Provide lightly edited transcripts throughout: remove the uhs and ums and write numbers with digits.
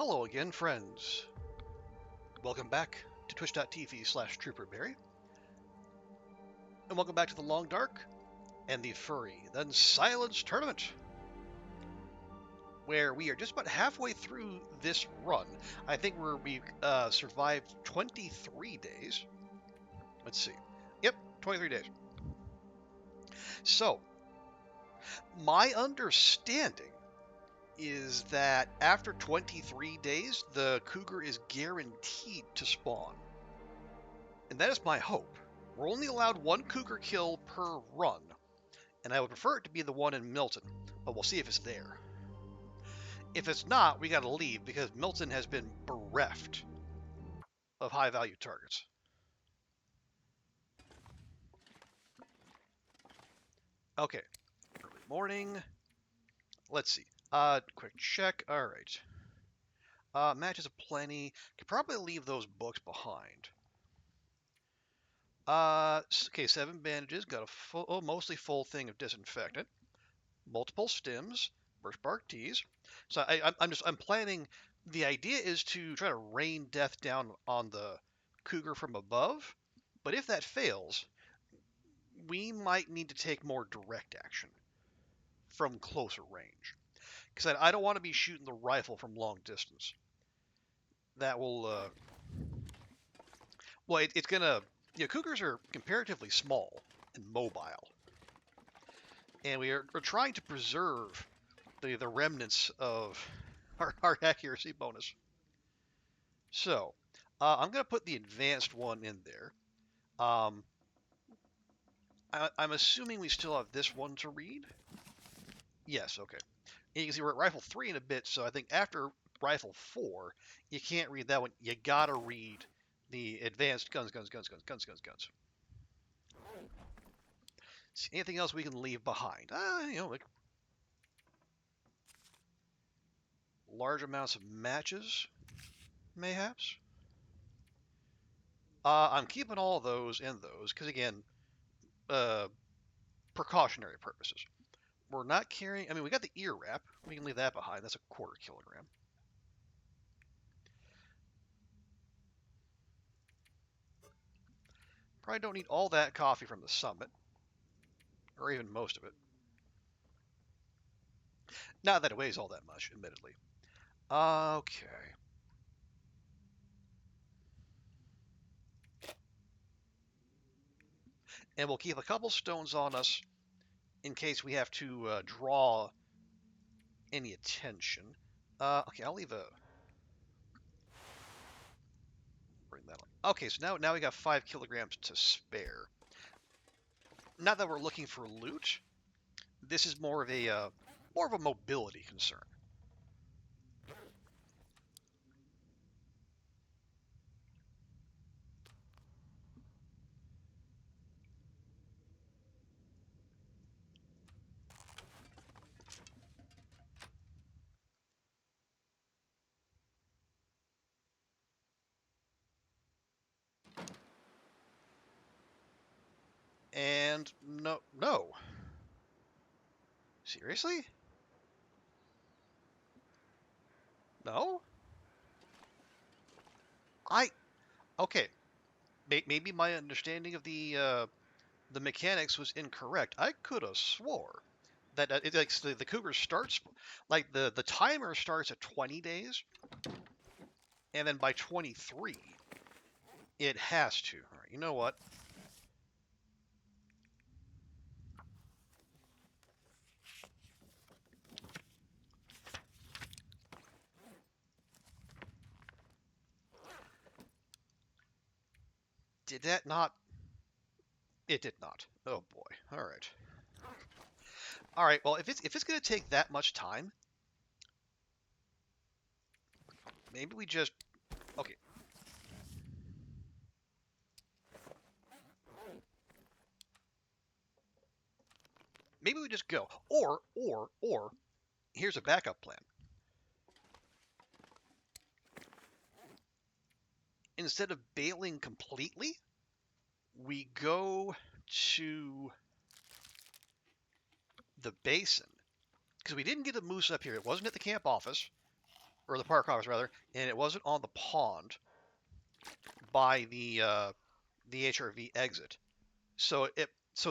Hello again, friends. Welcome back to twitch.tv/trooperberry. And welcome back to the Long Dark and the Furry, then Silence Tournament, where we are just about halfway through this run. I think we've survived 23 days. Let's see. Yep, 23 days. So, my understanding is that after 23 days, the Cougar is guaranteed to spawn. And that is my hope. We're only allowed one Cougar kill per run, and I would prefer it to be the one in Milton, but we'll see if it's there. If it's not, we gotta leave, because Milton has been bereft of high-value targets. Okay, early morning. Let's see. Quick check. All right. Matches aplenty. Could probably leave those books behind. Okay, 7 bandages. Got a mostly full thing of disinfectant. Multiple stims. Birch bark teas. So I'm planning. The idea is to try to rain death down on the Cougar from above. But if that fails, we might need to take more direct action from closer range. Because I don't want to be shooting the rifle from long distance. That will, well, it's gonna, Cougars are comparatively small and mobile. And we're trying to preserve the remnants of our accuracy bonus. So, I'm going to put the advanced one in there. I'm assuming we still have this one to read. Yes, okay. And you can see we're at Rifle 3 in a bit, so I think after Rifle 4, you can't read that one. You gotta read the advanced guns. See, anything else we can leave behind? Like large amounts of matches, mayhaps. I'm keeping all of those in those, because again, precautionary purposes. We're not carrying, we got the ear wrap. We can leave that behind. That's a 1/4 kilogram. Probably don't need all that coffee from the summit, or even most of it. Not that it weighs all that much, admittedly. Okay. And we'll keep a couple stones on us in case we have to draw any attention. Okay, I'll leave a... Bring that on. Okay, so now we got 5 kilograms to spare. Not that we're looking for loot. This is more of a mobility concern. And no. Seriously? No? Okay. Maybe my understanding of the mechanics was incorrect. I could have swore that the Cougar starts, like the timer starts at 20 days, and then by 23, it has to. All right, you know what? Did that not? It did not. Oh boy. All right. All right. Well, if it's gonna take that much time, maybe we just okay. Maybe we just go. Or here's a backup plan. Instead of bailing completely, we go to the basin, because we didn't get a moose up here. It wasn't at the camp office. or the park complex rather, and it wasn't on the pond by the HRV exit. So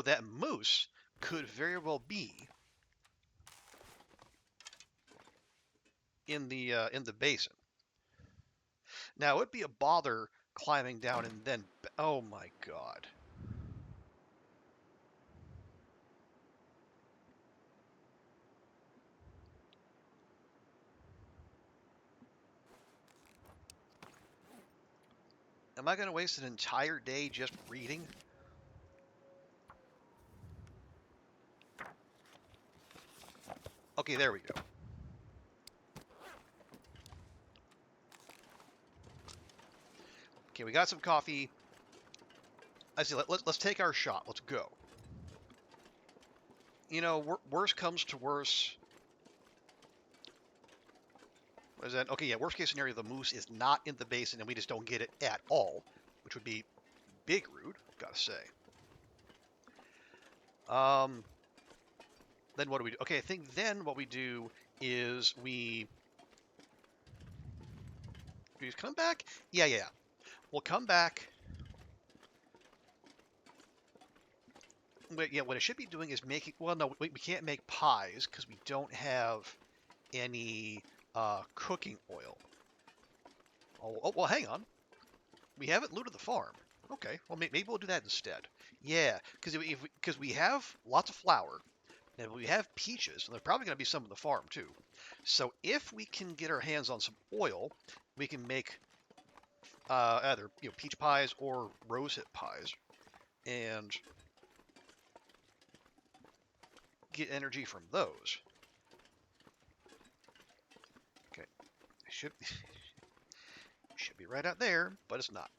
that moose could very well be in the basin. Now it would be a bother climbing down and then. Oh my god. Am I going to waste an entire day just reading? Okay, there we go. Okay, we got some coffee. I see. Let's take our shot. Let's go. You know, worst comes to worst. What is that? Okay, yeah. Worst case scenario, the moose is not in the basin, and we just don't get it at all, which would be big rude. Gotta say. Then what do we do? Okay, I think then what we do is we just come back. Yeah. We'll come back. Yeah, what it should be doing is making. Well, no, we can't make pies because we don't have any cooking oil. Oh, well, hang on. We haven't looted the farm. Okay, well, maybe we'll do that instead. Yeah, because we have lots of flour, and we have peaches, and there's probably going to be some in the farm too. So if we can get our hands on some oil, we can make either peach pies or rosehip pies, and get energy from those. Okay, should be right out there, but it's not.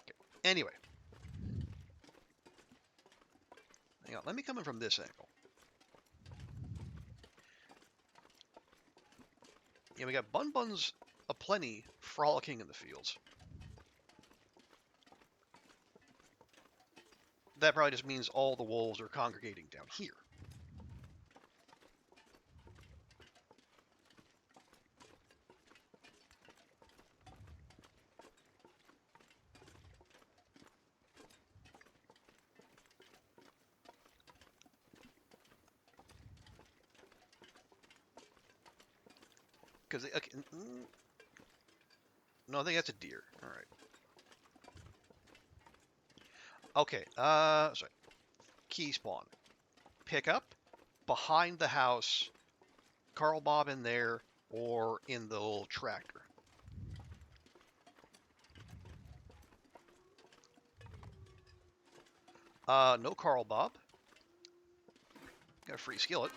Okay. Anyway, hang on. Let me come in from this angle. Yeah, we got bun-buns aplenty frolicking in the fields. That probably just means all the wolves are congregating down here. Because okay, no, I think that's a deer. All right. Okay. Sorry. Key spawn. Pick up behind the house. Carl Bob in there or in the little tractor. No Carl Bob. Got a free skillet.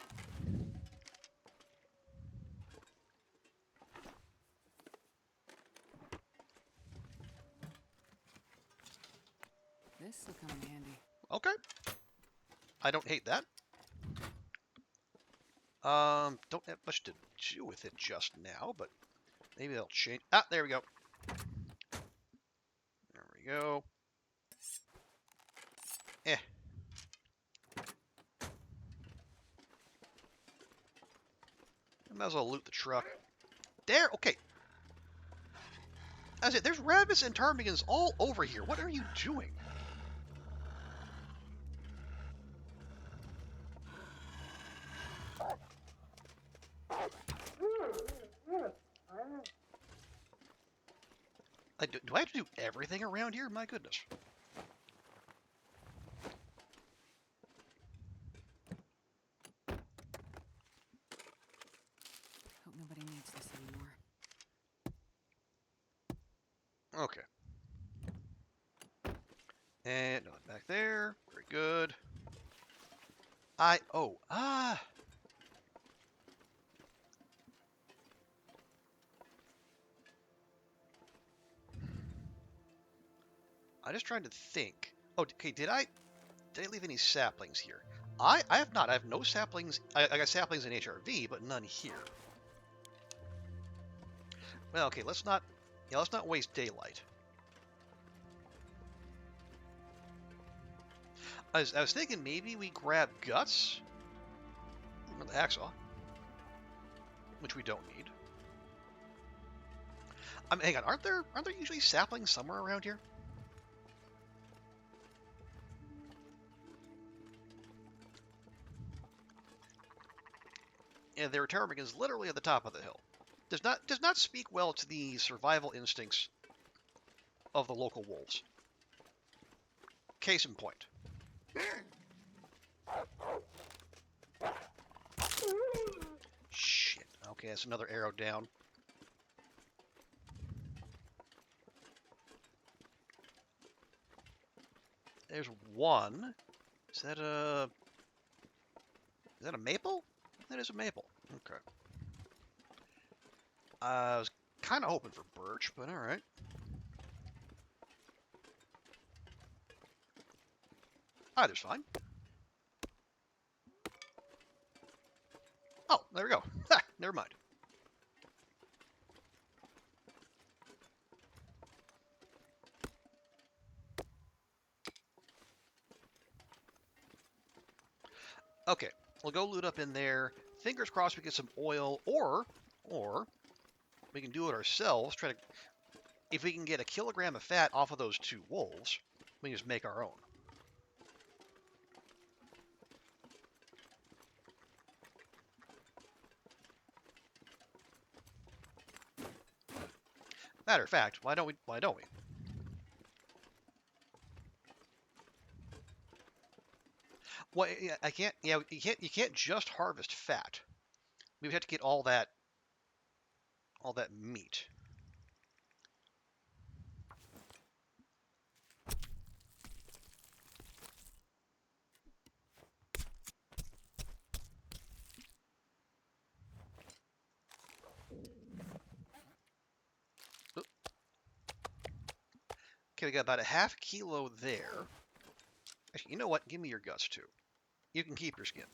This will come in handy. Okay. I don't hate that. Don't have much to do with it just now, but maybe they'll change. Ah, there we go. There we go. Eh. I might as well loot the truck. There, okay. That's it. There's rabbits and ptarmigans all over here. What are you doing? Do I have to do everything around here? My goodness. Hope nobody needs this anymore. Okay. And nothing back there. Very good. I just trying to think. Oh, okay, did I leave any saplings here? I have not. I have no saplings. I got saplings in HRV, but none here. Well, okay, let's not waste daylight. I was thinking maybe we grab guts. The hacksaw, which we don't need. Hang on, aren't there usually saplings somewhere around here? And their retirement is literally at the top of the hill. Does not speak well to the survival instincts of the local wolves. Case in point. Shit. Okay, that's another arrow down. There's one. Is that a maple? That is a maple. Okay. I was kind of hoping for birch, but all right. Either's fine. Oh, there we go. Ha! Never mind. Okay, we'll go loot up in there. Fingers crossed we get some oil, or we can do it ourselves. Try to, if we can get a kilogram of fat off of those two wolves, we can just make our own. Matter of fact, why don't we? Why don't we? Well, yeah, I can't. Yeah, you can't just harvest fat. We would have to get all that meat. Oop. Okay, we got about a half kilo there. Actually, you know what? Give me your guts too. You can keep your skin.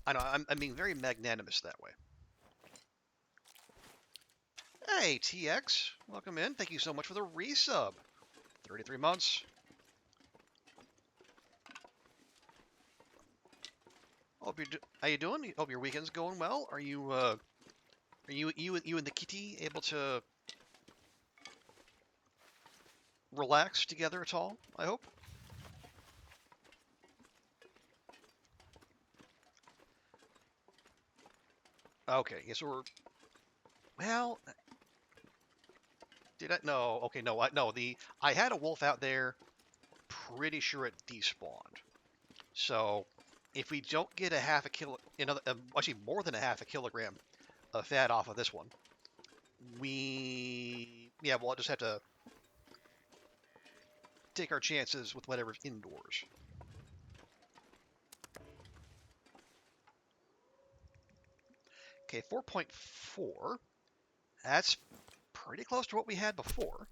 I know, I'm being very magnanimous that way. Hey, TX, welcome in. Thank you so much for the resub. 33 months. How you doing? Hope your weekend's going well. Are you and the kitty able to relax together at all? I hope. Okay, yes, we're. Well, did I? No. Okay, no. No. I had a wolf out there. Pretty sure it despawned. So, if we don't get a half a kilo, actually more than a half a kilogram of fat off of this one, we'll just have to take our chances with whatever's indoors. Okay, 4.4. That's pretty close to what we had before.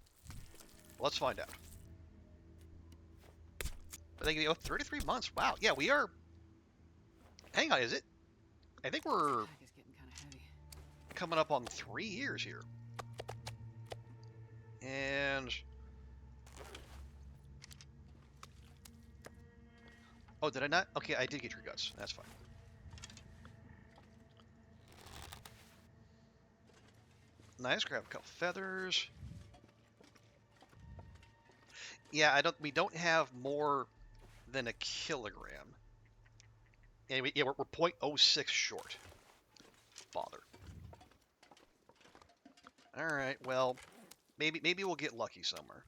Let's find out. But they go 33 months. Wow. Yeah, we are. Hang on, is it? I think we're Pack is getting kind of heavy. coming up on 3 years here. And oh, did I not? Okay, I did get your guts. That's fine. Nice. Grab a couple feathers. Yeah, we don't have more than a kilogram. And we're 0.06 short. Bother. All right. Well, maybe we'll get lucky somewhere.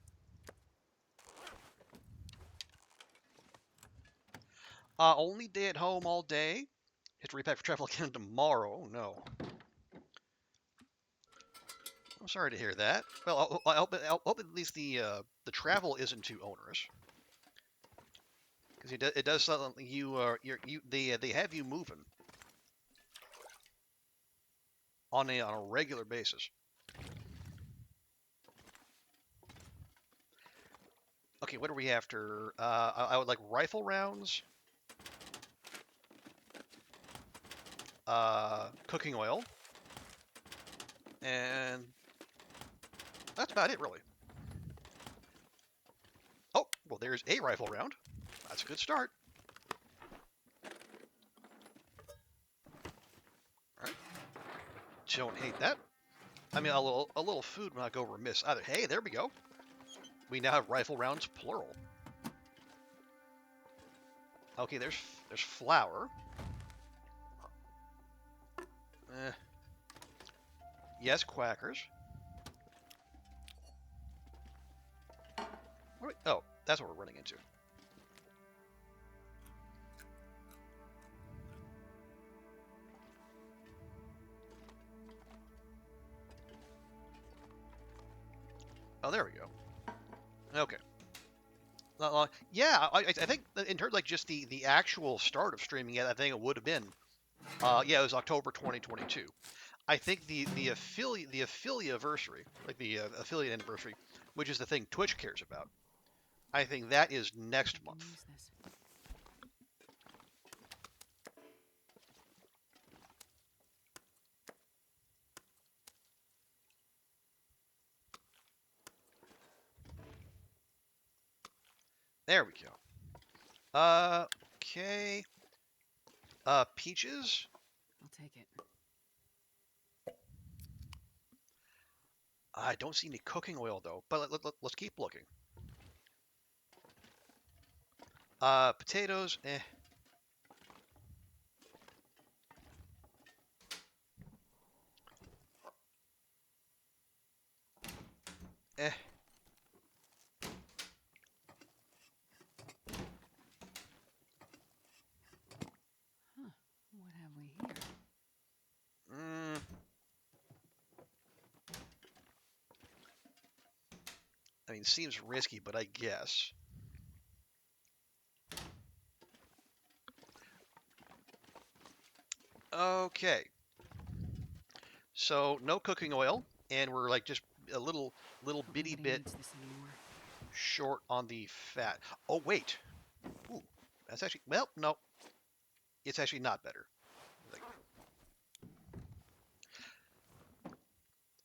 Only day at home all day. Have to repack for travel again tomorrow. Oh, no. I'm sorry to hear that. Well, I hope at least the travel isn't too onerous. Because it does something they have you moving on a regular basis. Okay, what are we after? I would like rifle rounds, cooking oil, and that's about it, really. Oh, well, there's a rifle round. That's a good start. don't hate that. I mean, a little food will not go remiss either. Hey, there we go. We now have rifle rounds, plural. Okay, there's flour. Eh. Yes, quackers. Oh, that's what we're running into. Oh, there we go. Okay. Yeah, I think in terms of like just the actual start of streaming, I think it would have been, yeah, it was October 2022. I think the affiliate anniversary, like the affiliate anniversary, which is the thing Twitch cares about. I think that is next I can month. use this. There we go. Okay. Peaches. I'll take it. I don't see any cooking oil though, but let's keep looking. Potatoes. Eh. Eh. Huh. What have we here? Mm, I mean, seems risky, but I guess. Okay. So no cooking oil, and we're like just a little Hope bitty nobody bit needs this anymore. short on the fat. Oh wait. Ooh, that's actually, well, no, it's actually not better. Like,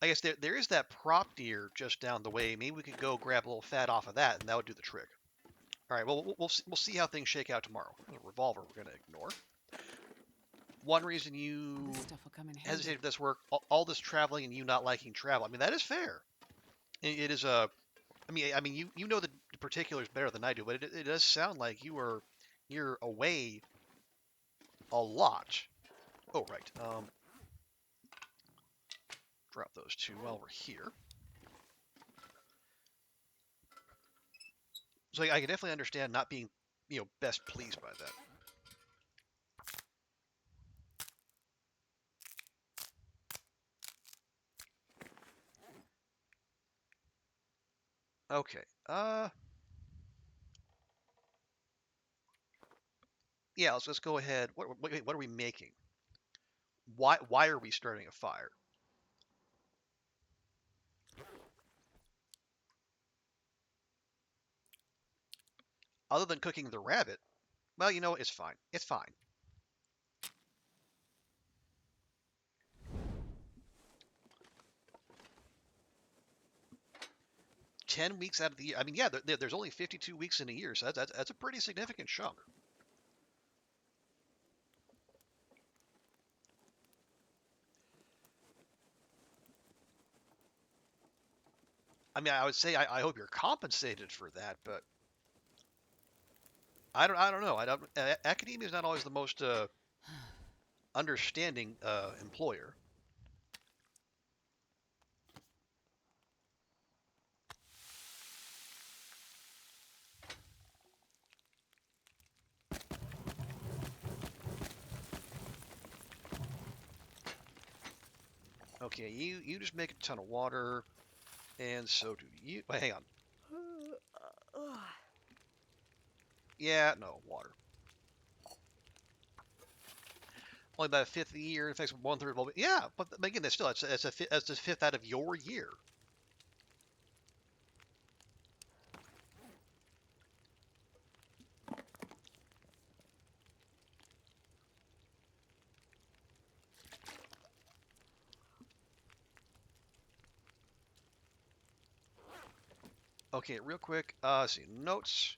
I guess there is that prop deer just down the way. Maybe we could go grab a little fat off of that, and that would do the trick. All right. Well, we'll see how things shake out tomorrow. There's a revolver we're gonna ignore. One reason you This stuff will come in handy. hesitated with this work, all this traveling and you not liking travel. I mean, that is fair. It is a. I mean, you know the particulars better than I do, but it does sound like you're away a lot. Oh right. Drop those two while we're here. So I can definitely understand not being, best pleased by that. Okay. Yeah. Let's go ahead. What are we making? Why are we starting a fire? Other than cooking the rabbit, well, it's fine. It's fine. 10 weeks out of the year. I mean, yeah, there's only 52 weeks in a year, so that's a pretty significant chunk. I mean, I would say I hope you're compensated for that, but I don't know. Academia is not always the most understanding employer. Okay, you just make a ton of water, and so do you. Wait, hang on. Yeah, no water. Only about a fifth of the year. It affects 1/3 of all. Yeah, but again, that's still that's a fifth out of your year. Okay, real quick. Let's see notes.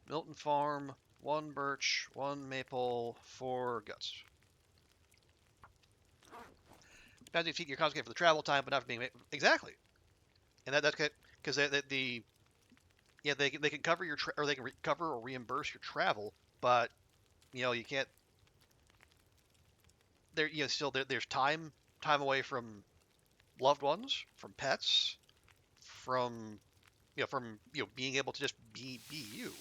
Milton Farm, 1 birch, 1 maple, 4 guts. Depends if you're compensated for the travel time, but not for being exactly. And that's because the yeah they can cover your or they can cover or reimburse your travel, but you can't. Still there's time away from loved ones, from pets, from being able to just be you.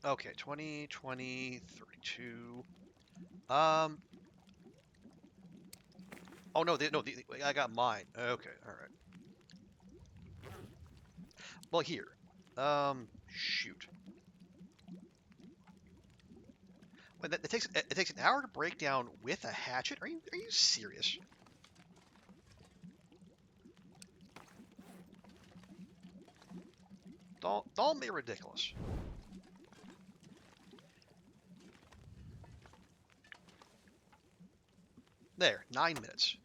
Okay, 20, 20, 32. Um. Oh no, I got mine. Okay, all right. Well, here. Shoot. Wait, it takes an hour to break down with a hatchet. Are you serious? Don't be ridiculous. There, 9 minutes.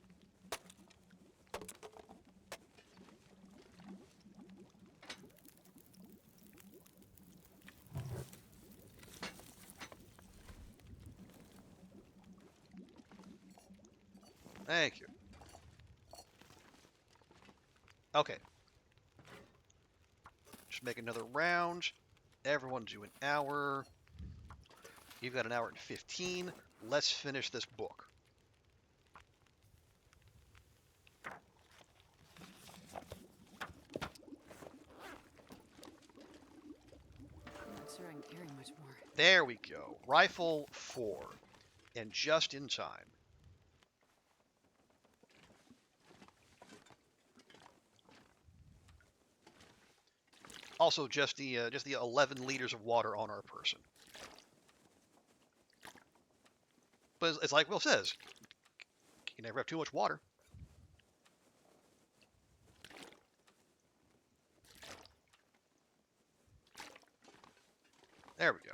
Thank you. Okay, just make another round. Everyone do an hour. You've got an hour and 15. Let's finish this book. I'm not sure I can carry much more. There we go. Rifle 4. And just in time. Also, just the 11 liters of water on our person. But it's like Will says, you never have too much water. There we go.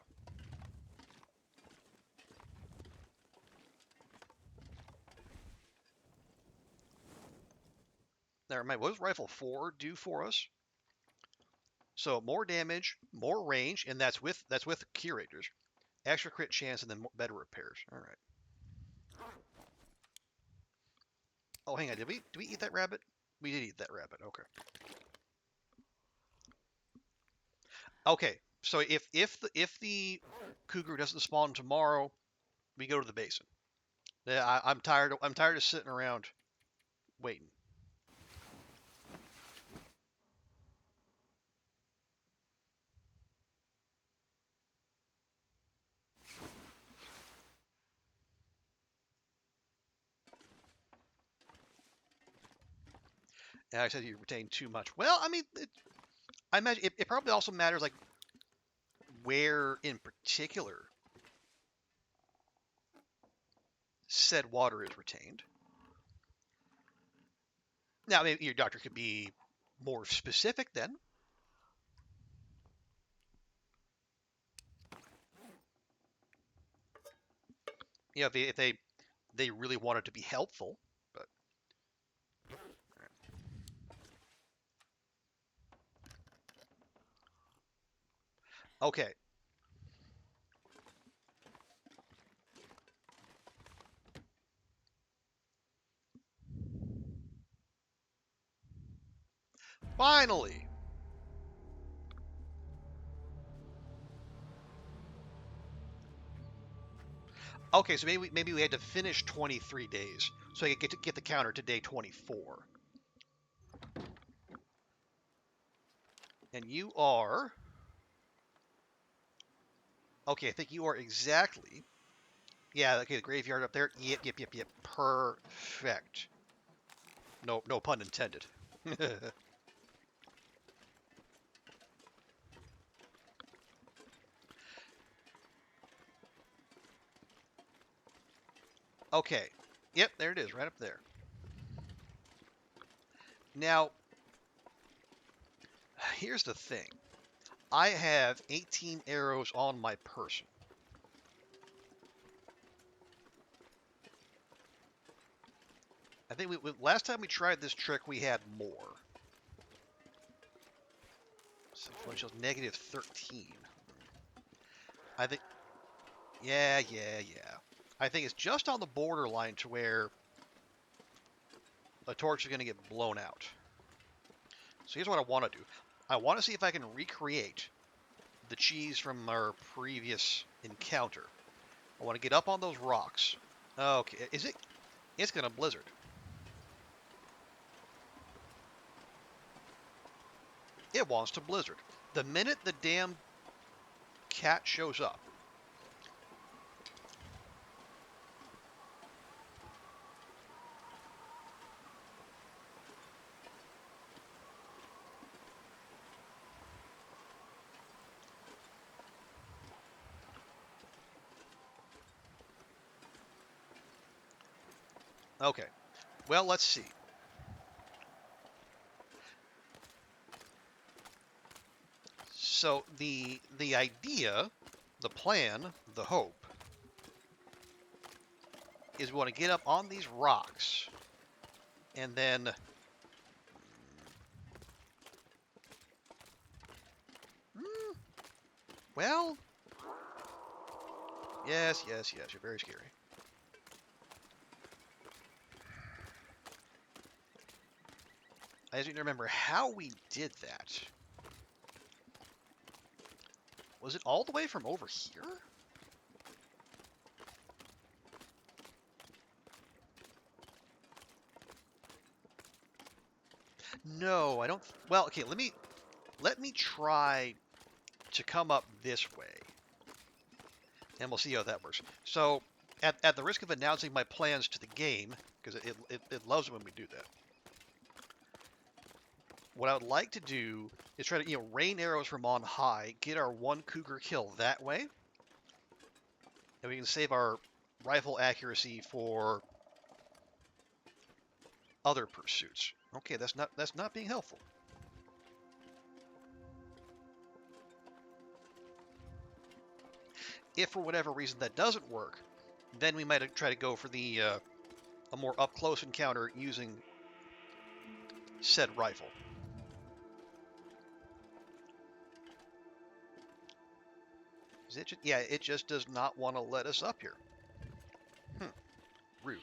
Now, what does Rifle 4 do for us? So more damage, more range, and that's with curators. Extra crit chance, and then better repairs. All right. Oh, hang on. Did we eat that rabbit? We did eat that rabbit. Okay. Okay. So if the cougar doesn't spawn tomorrow, we go to the basin. Yeah, I'm tired. I'm tired of sitting around waiting. And I said you retain too much. Well, I mean, I imagine it probably also matters like where in particular said water is retained. Now, maybe your doctor could be more specific then. If they really wanted to be helpful, but okay. Finally. Okay, so maybe we had to finish 23 days so I could get the counter to day 24. And you are okay. I think you are exactly. Yeah. Okay, the graveyard up there. Yep, yep, yep, yep. Perfect. No pun intended. Okay. Yep, there it is, right up there. Now, here's the thing. I have 18 arrows on my person. think last time we tried this trick, we had more. So potential -13. I think, yeah. I think it's just on the borderline to where a torch is going to get blown out. So here's what I want to do. I want to see if I can recreate the cheese from our previous encounter. I want to get up on those rocks. Okay, is it? It's going to blizzard. It wants to blizzard. The minute the damn cat shows up. Okay, well, let's see. So the idea, the plan, the hope, is we want to get up on these rocks, and then, well, yes, you're very scary. I just need to remember how we did that. Was it all the way from over here? No, I don't. Well, okay, let me try to come up this way, and we'll see how that works. So, at the risk of announcing my plans to the game, because it loves it when we do that, what I would like to do is try to rain arrows from on high, get our one cougar kill that way, and we can save our rifle accuracy for other pursuits. Okay, that's not being helpful. If for whatever reason that doesn't work, then we might try to go for the a more up close encounter using said rifle. Yeah, it just does not want to let us up here. Rude.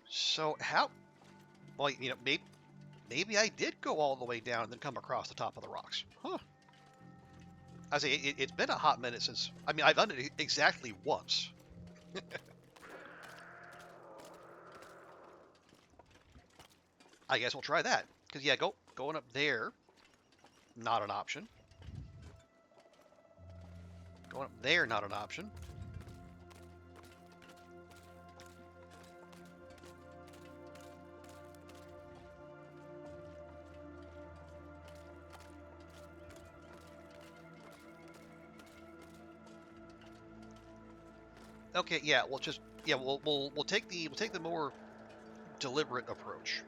So how? Well, maybe I did go all the way down and then come across the top of the rocks. Huh. I say it's been a hot minute since. I mean, I've done it exactly once. I guess we'll try that. Because yeah, going up there, not an option. Going up there, not an option. Okay, yeah, we'll take the more deliberate approach.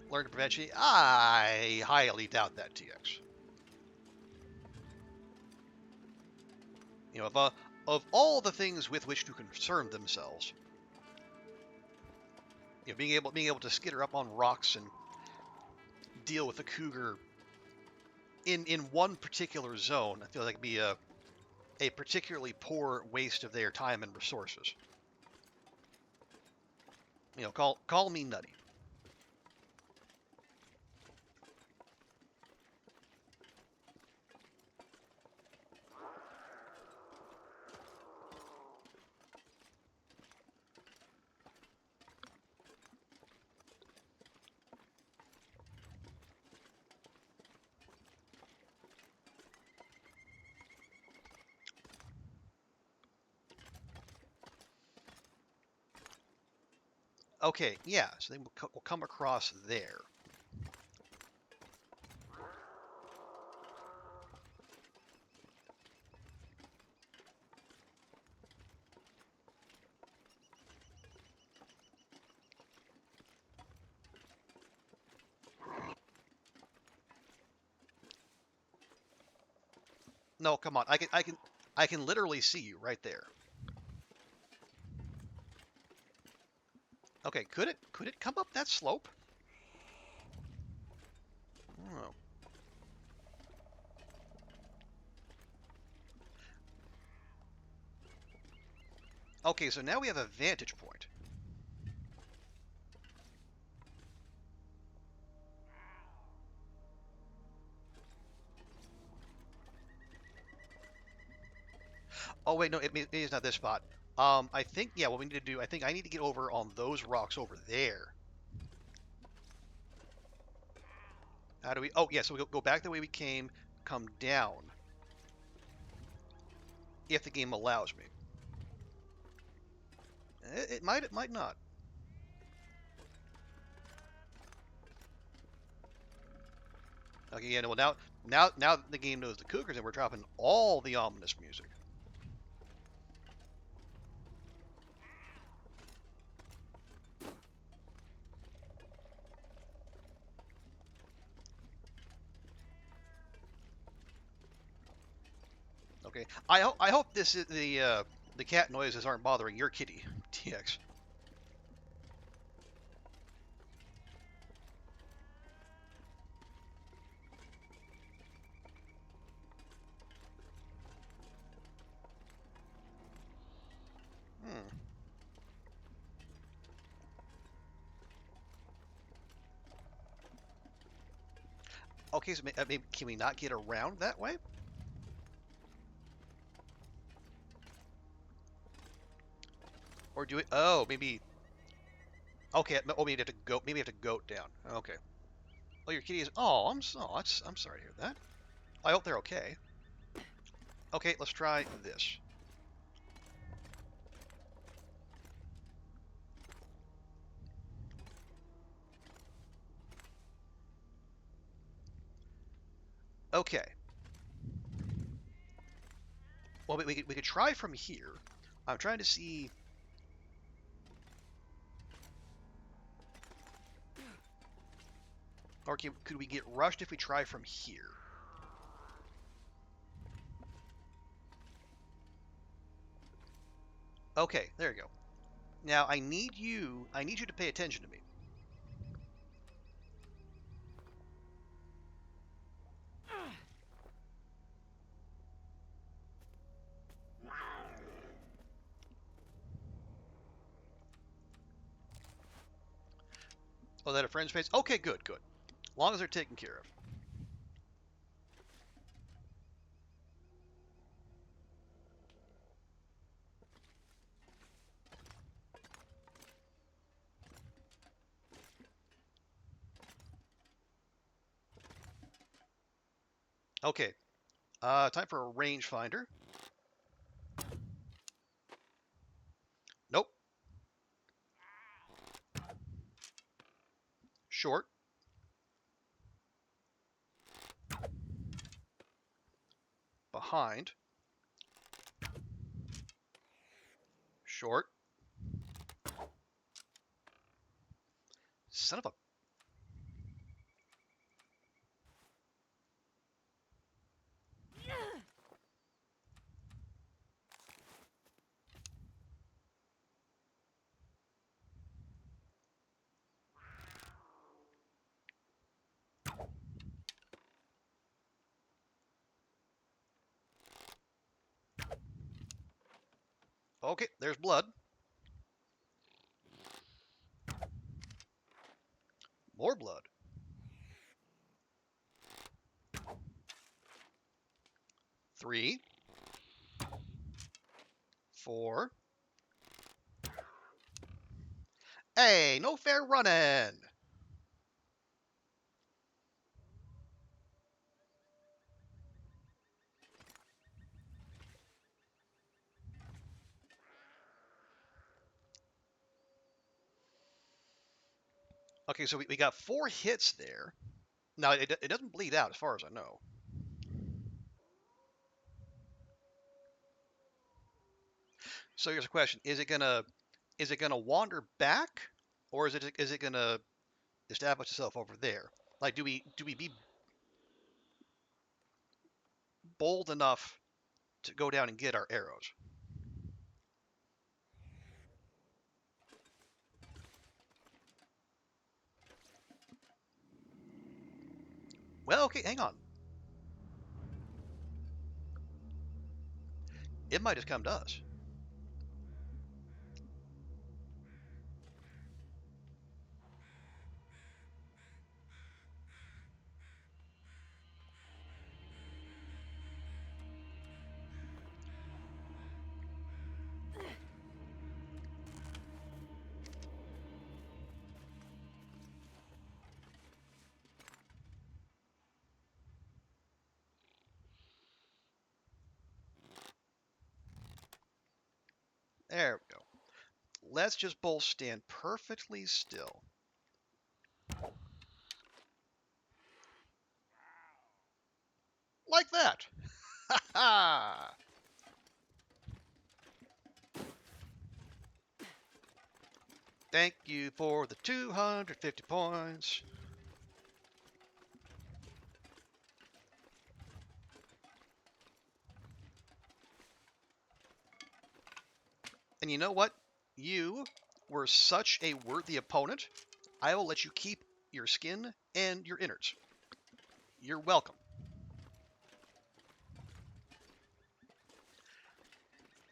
Learn to prevent cheating. I highly doubt that, TX. Of all the things with which to concern themselves, being able to skitter up on rocks and deal with a cougar in one particular zone, I feel like it'd be a particularly poor waste of their time and resources. Call me nutty. Okay, yeah, so then we'll come across there. No, come on. I can literally see you right there. Okay, could it come up that slope? Oh. Okay, so now we have a vantage point. Oh wait, no, maybe it's not this spot. I think yeah, what we need to do, I think I need to get over on those rocks over there. How do we? Oh yeah, so we go back the way we came, come down, if the game allows me. It might not. Okay, yeah, no, well now the game knows the Cougars, and we're dropping all the ominous music. Okay, I hope this is the cat noises aren't bothering your kitty, TX. Hmm. Okay, so maybe can we not get around that way? Or do it? Oh, maybe. Okay. Oh, maybe have to go. Maybe have to goat down. Okay. Oh, your kitty is. Oh, I'm sorry to hear that. I hope they're okay. Okay, let's try this. Okay. Well, we could try from here. I'm trying to see. Or could we get rushed if we try from here? Okay, there you go. Now I need you to pay attention to me. Oh, that a friend's face? Okay, good, good. As long as they're taken care of. Okay. Time for a rangefinder. Nope. Short. Behind. Short. Son of a. Okay, there's blood. More blood. 3, 4. Hey, no fair running. Okay, so we got 4 hits there. Now it doesn't bleed out as far as I know. So here's a question: is it gonna wander back, or is it gonna establish itself over there? Like, do we be bold enough to go down and get our arrows. Well, okay, hang on. It might just come to us. There we go. Let's just both stand perfectly still. Like that. Ha ha! Thank you for the 250 points. And you know what? You were such a worthy opponent. I will let you keep your skin and your innards. You're welcome.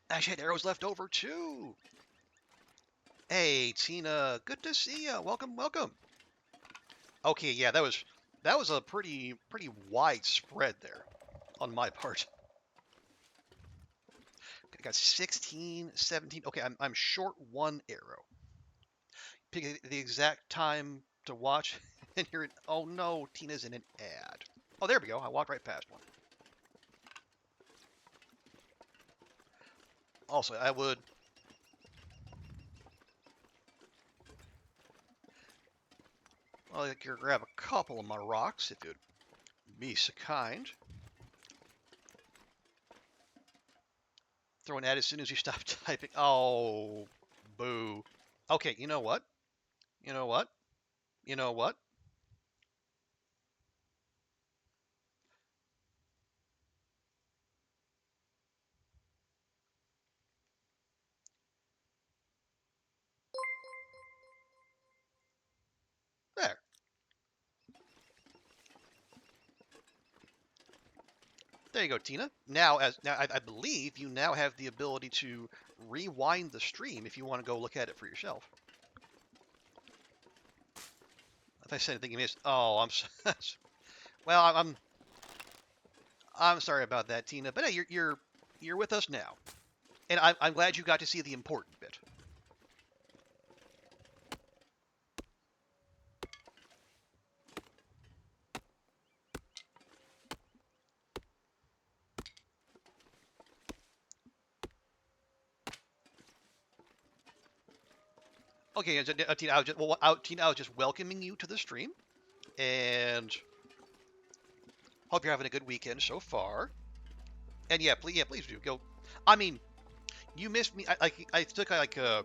I had arrows left over too. Hey, Tina, good to see you. Welcome, welcome. Okay, yeah, that was a pretty wide spread there on my part. I got 16, 17. Okay, I'm short one arrow. Pick the exact time to watch, and you're in. Oh no, Tina's in an ad. Oh, there we go. I walked right past one. Also, I would. I'll like you grab a couple of my rocks if you'd be so kind. Throw an ad as soon as you stop typing. Oh, boo. Okay, you know what? You know what? You know what? There. There you go, Tina. Now I believe you now have the ability to rewind the stream if you want to go look at it for yourself. If I said anything you missed, oh, well, I'm sorry about that, Tina. But hey, you're with us now, and I'm glad you got to see the important bit. Okay, Tina, Tina, I was just welcoming you to the stream, and hope you're having a good weekend so far. And yeah, please do go. I mean, you missed me. I took like I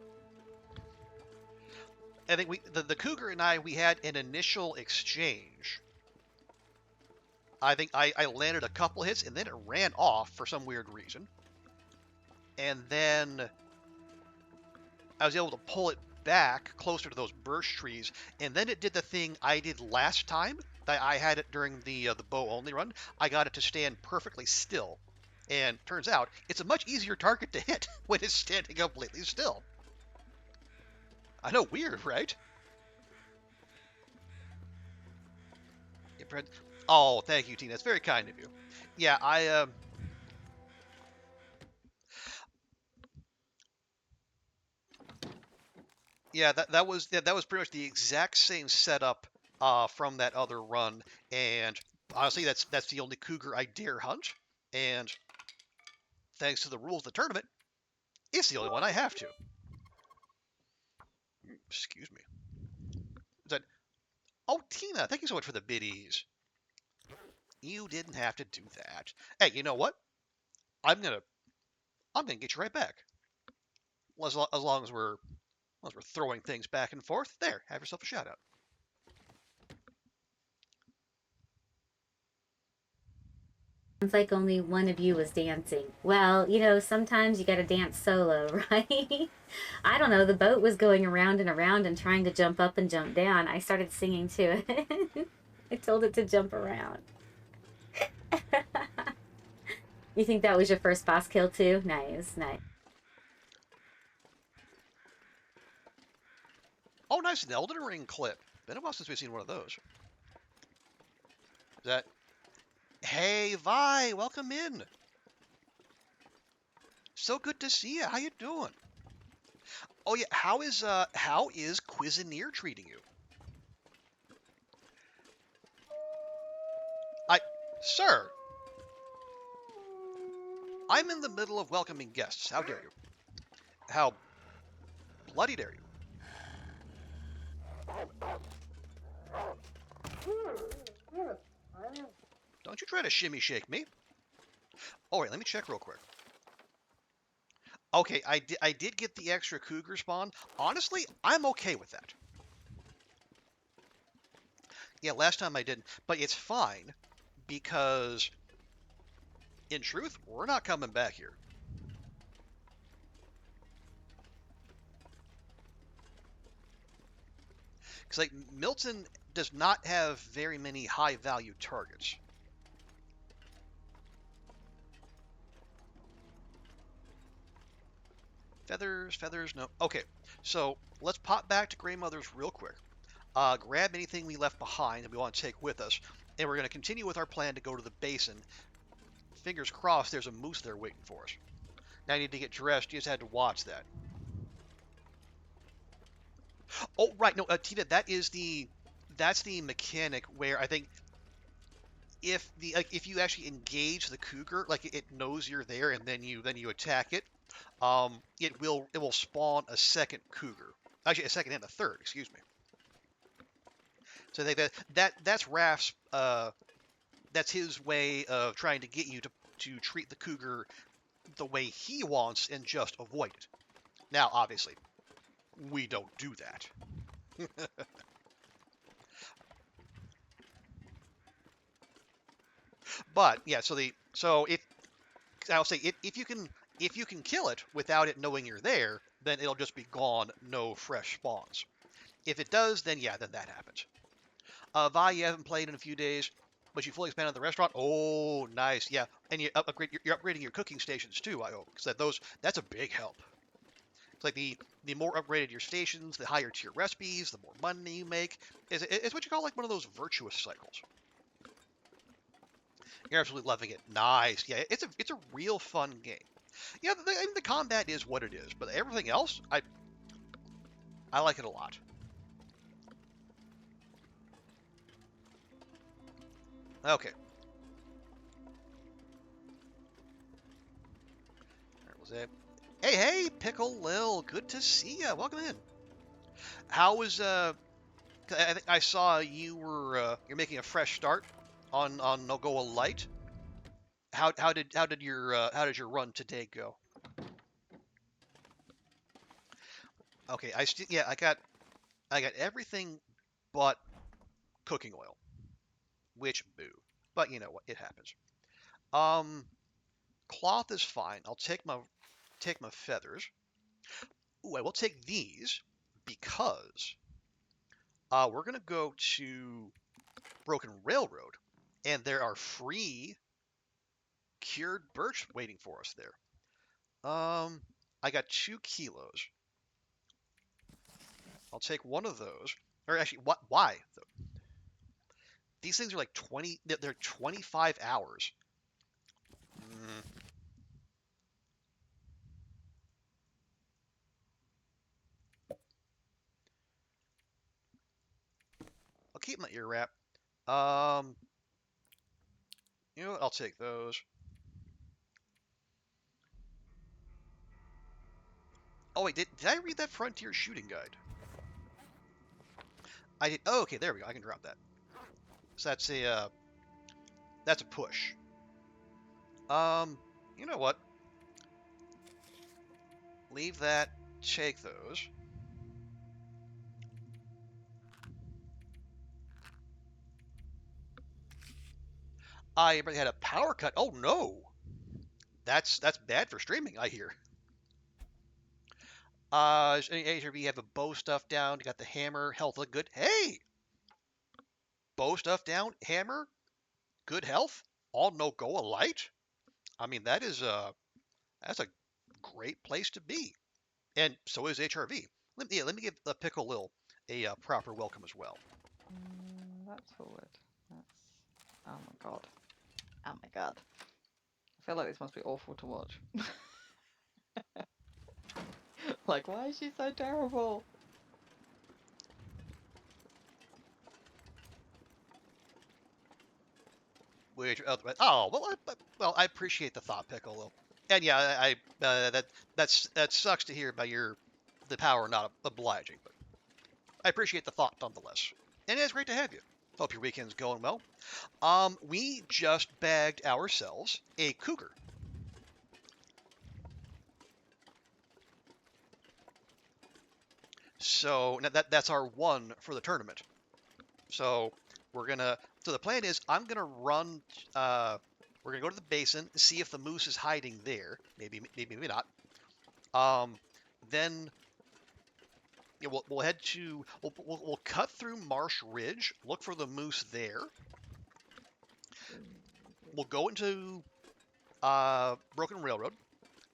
think the Cougar and we had an initial exchange. I think I landed a couple hits and then it ran off for some weird reason. And then I was able to pull it back closer to those birch trees, and then it did the thing I did last time that I had it during the bow only run. I got it to stand perfectly still, and turns out it's a much easier target to hit when it's standing completely still. I know, weird, right? Oh, thank you, Tina. It's very kind of you. Yeah, yeah, that was pretty much the exact same setup from that other run, and honestly, that's the only cougar I dare hunt, and thanks to the rules of the tournament, it's the only one I have to. Excuse me. Is that? Oh, Tina, thank you so much for the biddies. You didn't have to do that. Hey, you know what? I'm gonna I'm gonna get you right back. As long as we're throwing things back and forth. There, have yourself a shout out. like only one of you was dancing. Well, sometimes you gotta dance solo, right? I don't know. The boat was going around and around and trying to jump up and jump down. I started singing to it. I told it to jump around. You think that was your first boss kill too? Nice, nice. Oh, nice, an Elden Ring clip. Been a while since we've seen one of those. Is that? Hey, Vi, welcome in. So good to see you. How you doing? Oh yeah, how is Cuisineer treating you? I, sir, I'm in the middle of welcoming guests. How dare you? How bloody dare you? Don't you try to shimmy shake me. Oh wait, let me check real quick. Okay, I did get the extra cougar spawn. Honestly, I'm okay with that. Yeah, last time I didn't, but it's fine because in truth, we're not coming back here. Because like Milton does not have very many high value targets. Feathers, feathers, no. Okay, so let's pop back to Grey Mother's real quick. Grab anything we left behind that we want to take with us, and we're going to continue with our plan to go to the basin. Fingers crossed there's a moose there waiting for us. Now I need to get dressed. You just had to watch that. Oh, right. No, Tina, that's the mechanic where I think if you actually engage the cougar, like it knows you're there, and then you attack it, it will spawn a second cougar. Actually, a second and a third. Excuse me. So I think that's Raph's that's his way of trying to get you to treat the cougar the way he wants and just avoid it. Now, obviously, we don't do that. But yeah, so if I'll say if you can kill it without it knowing you're there, then it'll just be gone, no fresh spawns. If it does, then yeah, then that happens. Vi, you haven't played in a few days, but you fully expanded the restaurant. Oh, nice, yeah, and you're upgrading your cooking stations too. I hope because that's a big help. It's like the more upgraded your stations, the higher tier recipes, the more money you make. It's what you call like one of those virtuous cycles. You're absolutely loving it. Nice. Yeah, it's a real fun game. Yeah, the combat is what it is, but everything else, I like it a lot. Okay. Where was it? Hey, Pickle Lil, good to see ya. Welcome in. How was I think I saw you're making a fresh start on Nogoa Light. How did your run today go? Okay, yeah, I got everything but cooking oil, which boo. But you know what? It happens. Um, Cloth is fine. I'll take my feathers. Ooh, I will take these because we're gonna go to Broken Railroad, and there are free cured birch waiting for us there. I got 2 kilos. I'll take one of those. Or actually, what? Why? These things are like 20. They're 25 hours. Mm, I'll keep my ear wrap. Um, you know what? I'll take those. Oh wait, did I read that Frontier shooting guide? I did. Oh, okay, there we go. I can drop that. So that's a push. Um, you know what? Leave that. Take those. I had a power cut. Oh no, that's bad for streaming, I hear. HRV, you have a bow stuff down. You got the hammer, health look good. Hey, bow stuff down, hammer, good health, all no go a light. I mean, that's a great place to be, and so is HRV. Let me give the pickle Lil a proper welcome as well. That's forward. That's. Oh my god. Oh my god. I feel like this must be awful to watch. Like, why is she so terrible? Oh well, I appreciate the thought, pickle, and yeah, that sucks to hear about the power not obliging, but I appreciate the thought nonetheless, and it's great to have you. Hope your weekend's going well. We just bagged ourselves a cougar. So that's our one for the tournament. So we're gonna. So the plan is I'm gonna run. We're gonna go to the basin, see if the moose is hiding there. Maybe not. Um, then we'll head to. We'll cut through Marsh Ridge, look for the moose there. We'll go into Broken Railroad.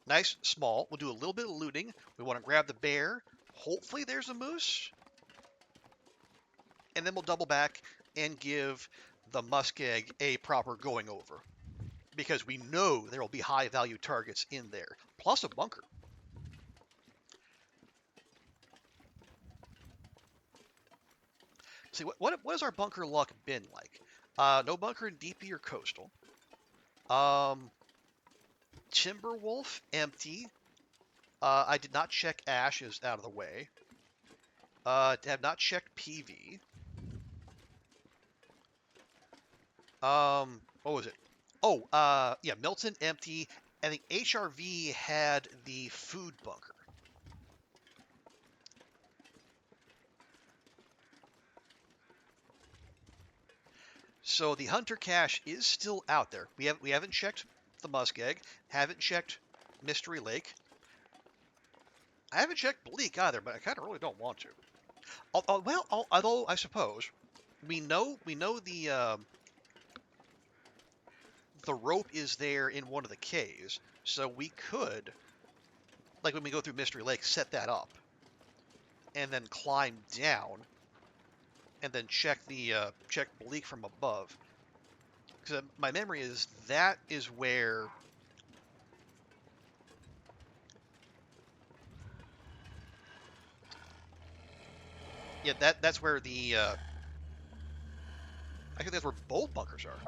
Nice, small. We'll do a little bit of looting. We want to grab the bear. Hopefully there's a moose. And then we'll double back and give the muskeg a proper going over. Because we know there will be high value targets in there. Plus a bunker. See, what has our bunker luck been like? No bunker in DP or coastal. Timberwolf, empty. I did not check Ashes out of the way. Have not checked PV. What was it? Oh, yeah, Milton, empty. I think HRV had the food bunker. So the hunter cache is still out there. We haven't checked the muskeg, haven't checked Mystery Lake. I haven't checked Bleak either, but I kind of really don't want to. Although I suppose we know the rope is there in one of the caves, so we could, like when we go through Mystery Lake, set that up and then climb down and then check Bleak from above. Because my memory is that is where. Yeah, that's where the. I think that's where both bunkers are.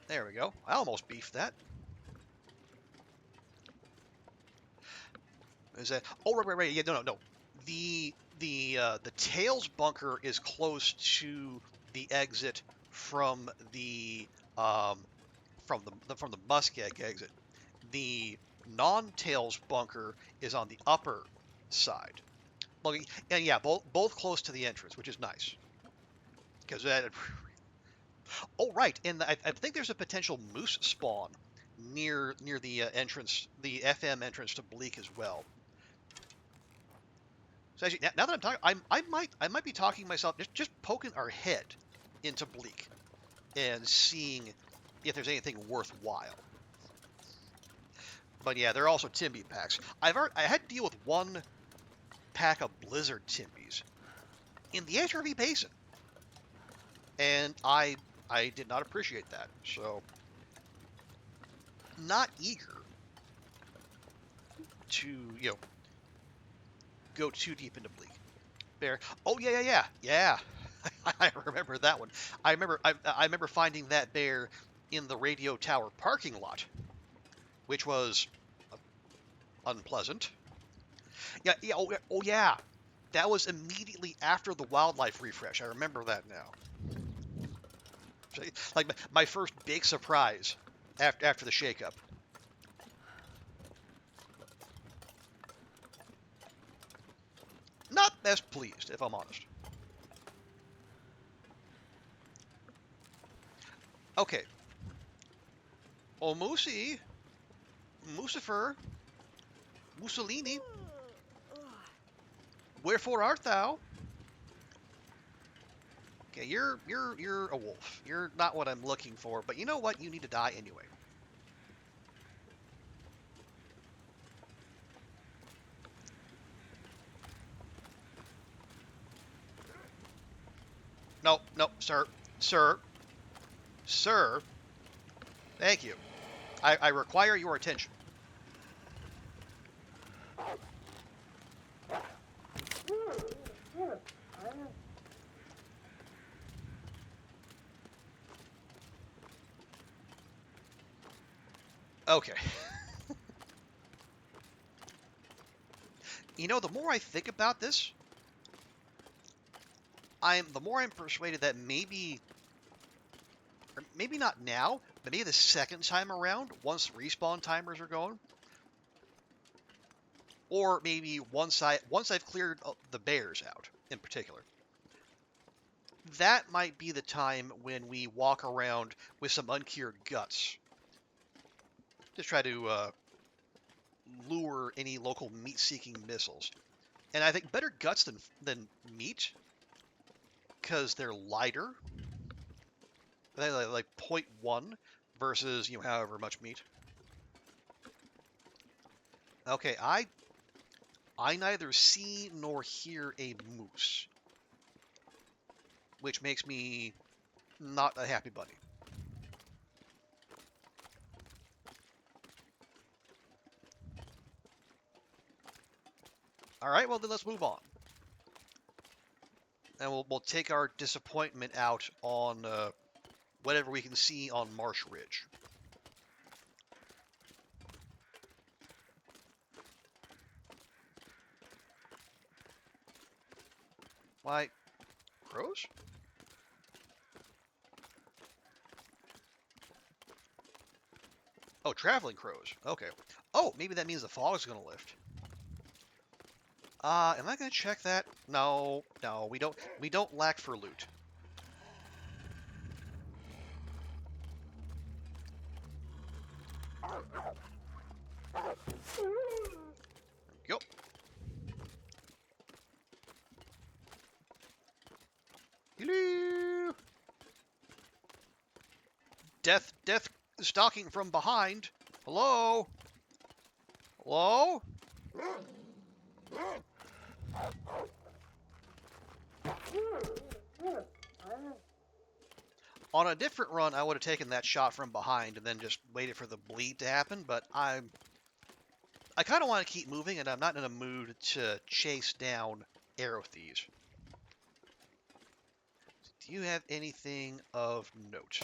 There we go. I almost beefed that. Is that? Oh, right. Yeah, no. The tails bunker is close to the exit from the muskeg exit. The non-tails bunker is on the upper side. Well, and yeah, both close to the entrance, which is nice. Because that. Oh, right, and I think there's a potential moose spawn near the entrance, the FM entrance to Bleak as well. So actually, now that I'm talking, I might be talking myself, just poking our head into Bleak and seeing if there's anything worthwhile. But yeah, there are also Timby packs. I had to deal with one pack of Blizzard Timbys in the HRV Basin, and I did not appreciate that. So not eager to go too deep into Bleak. Bear. Oh yeah. I remember that one. I remember finding that bear in the radio tower parking lot, which was unpleasant. Yeah. Oh yeah. That was immediately after the wildlife refresh. I remember that now. Like my first big surprise after the shakeup. Not best pleased, if I'm honest. Okay. O Musi, Mucifer, Mussolini, wherefore art thou? Okay, you're a wolf. You're not what I'm looking for, but you know what? You need to die anyway. No, no, sir, sir, sir. Thank you. I require your attention. Okay. You know, the more I think about this, the more I'm persuaded that maybe, or maybe not now, but maybe the second time around, once respawn timers are going, or maybe once I've cleared the bears out in particular, that might be the time when we walk around with some uncured guts to try to lure any local meat-seeking missiles. And I think better guts than meat because they're lighter. They like 0.1 versus however much meat. Okay, I neither see nor hear a moose, which makes me not a happy bunny. All right, well then let's move on, and we'll take our disappointment out on whatever we can see on Marsh Ridge. Why, crows? Oh, traveling crows. Okay. Oh, maybe that means the fog's gonna lift. Am I gonna check that? No, no, we don't lack for loot. Yep. Hello. Death stalking from behind. Hello? Hello? On a different run, I would have taken that shot from behind and then just waited for the bleed to happen, but I kind of want to keep moving, and I'm not in a mood to chase down arrow thieves. Do you have anything of note?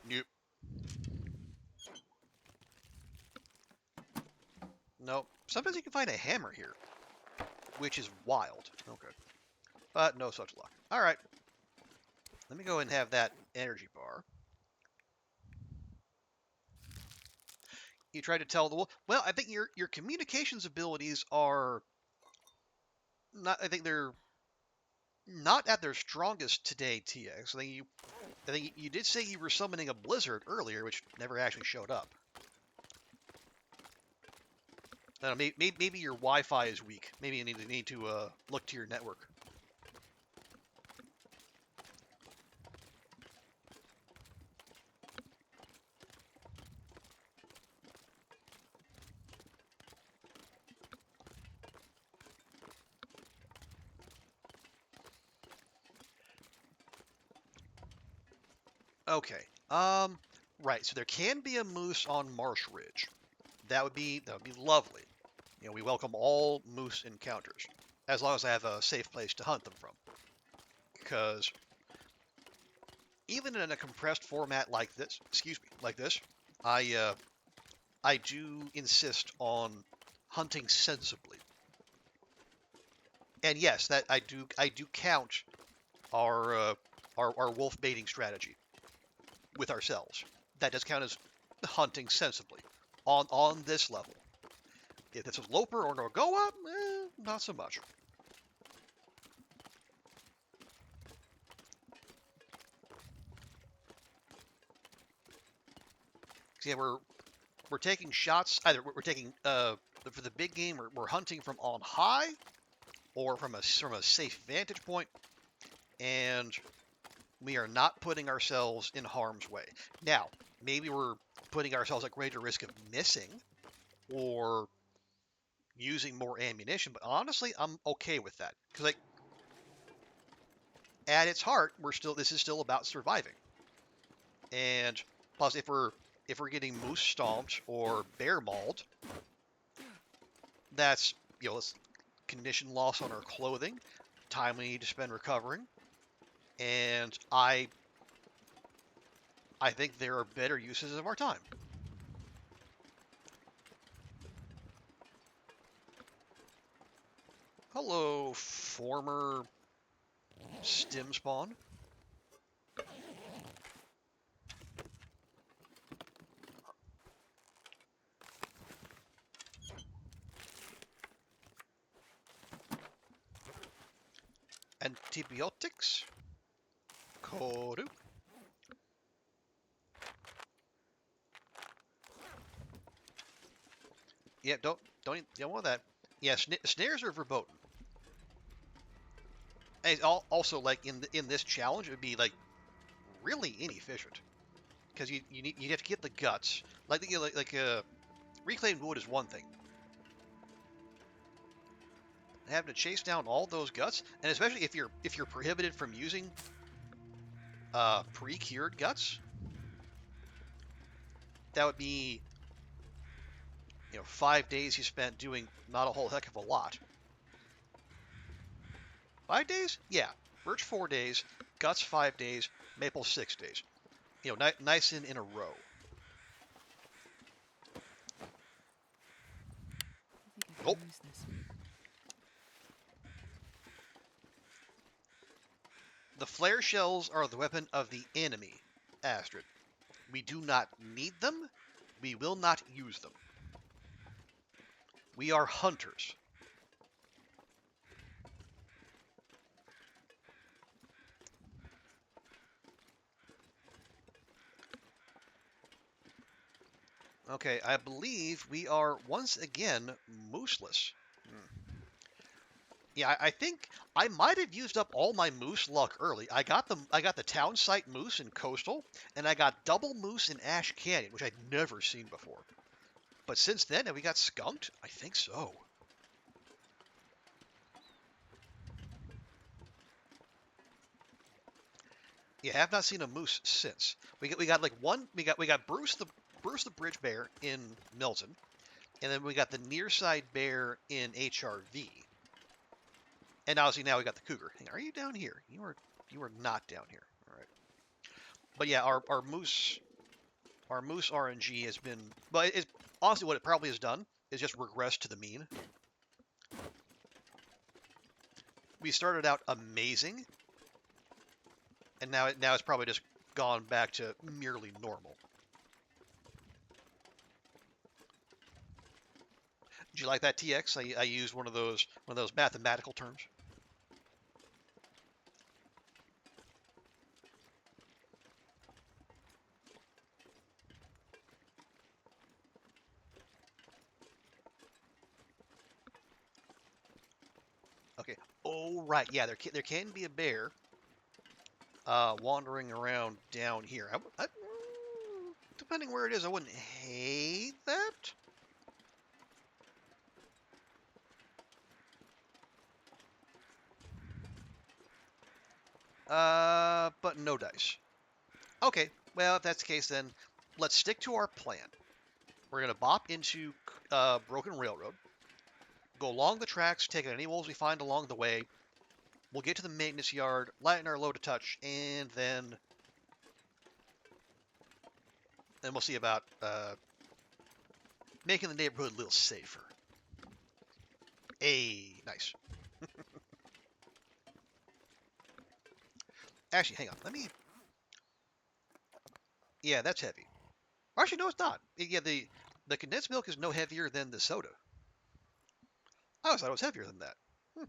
Nope. Nope. Sometimes you can find a hammer here, which is wild. Okay. But no such luck. Alright. Let me go and have that energy bar. You tried to tell the wolf. Well, I think your communications abilities are not. I think they're not at their strongest today, TX. I think you did say you were summoning a blizzard earlier, which never actually showed up. I don't know, maybe your Wi-Fi is weak. Maybe you need to look to your network. Okay. Right. So there can be a moose on Marsh Ridge. That would be lovely. We welcome all moose encounters, as long as I have a safe place to hunt them from. Because even in a compressed format like this, I do insist on hunting sensibly. And yes, that I do count our wolf baiting strategy with ourselves. That does count as hunting sensibly on this level. If this was Loper or Norgoa, not so much. Yeah, we're taking shots. Either we're taking for the big game, we're hunting from on high, or from a safe vantage point, and we are not putting ourselves in harm's way. Now, maybe we're putting ourselves at greater risk of missing, or using more ammunition. But honestly, I'm okay with that because, like, at its heart, this is still about surviving. And plus, if we're getting moose stomped or bear mauled, that's it's condition loss on our clothing, time we need to spend recovering, and I think there are better uses of our time. Hello, former stim spawn. Antibiotics. Kodu. Yeah, don't want that. Yeah, snares are verboten. And also, like in this challenge, it would be like really inefficient because you have to get the guts. Reclaimed wood is one thing. Having to chase down all those guts, and especially if you're prohibited from using pre-cured guts, that would be 5 days you spent doing not a whole heck of a lot. 5 days? Yeah. Birch 4 days, guts 5 days, maple 6 days. Nice in a row. Oh. The flare shells are the weapon of the enemy, Astrid. We do not need them. We will not use them. We are hunters. Okay, I believe we are once again mooseless. Yeah, I think I might have used up all my moose luck early. I got the town site moose in Coastal, and I got double moose in Ash Canyon, which I'd never seen before. But since then, have we got skunked? I think so. Yeah, have not seen a moose since. We got like one. We got Bruce the Bridge Bear in Milton, and then we got the Nearside Bear in HRV. And obviously now we got the Cougar. Are you down here? You are not down here. All right. But yeah, our moose RNG has been. But it's honestly what it probably has done is just regressed to the mean. We started out amazing, and now it's probably just gone back to merely normal. Did you like that TX? I used one of those mathematical terms. Okay. Oh right, yeah. There can be a bear wandering around down here. Depending where it is, I wouldn't hate that. But no dice. Okay, well, if that's the case, then let's stick to our plan. We're going to bop into Broken Railroad, go along the tracks, take out any wolves we find along the way. We'll get to the maintenance yard, lighten our load a touch, and then we'll see about making the neighborhood a little safer. Hey, nice. Actually, hang on. Let me. Yeah, that's heavy. Actually, no, it's not. Yeah, the condensed milk is no heavier than the soda. I always thought it was heavier than that. Hmm.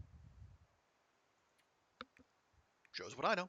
Shows what I know.